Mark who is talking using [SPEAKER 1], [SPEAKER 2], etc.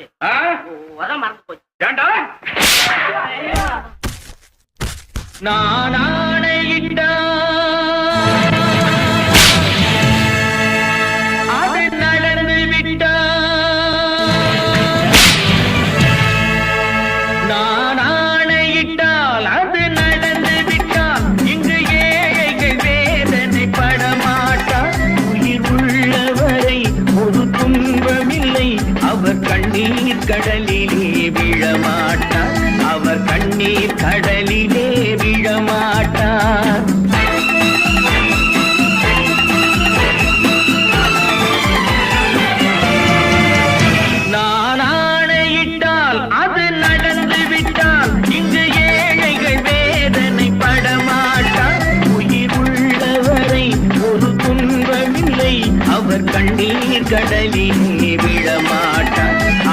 [SPEAKER 1] போச்சு. அதான் மறந்து போச்சு.
[SPEAKER 2] ஏண்டா நான் ஆணையிட்டா அது நடந்து விட்டா, நான் ஆணையிட்டால் அது நடந்து விட்டால் இங்கு ஏழைகள் வேதனை படமாட்டார். உயிர் உள்ளவரை ஒரு துன்பமில்லை, அவர் கண்ணீர் கடலிலே விழமாட்டார், அவர் கண்ணீர் கடலிலே விழமாட்டார். நான் ஆணையிட்டால் அது நடந்து விட்டால் இங்கு ஏழைகள் வேதனை படமாட்டார். உயிர் உள்ளவரை ஒரு துன்பமில்லை, அவர் கண்ணீர் கடலிலே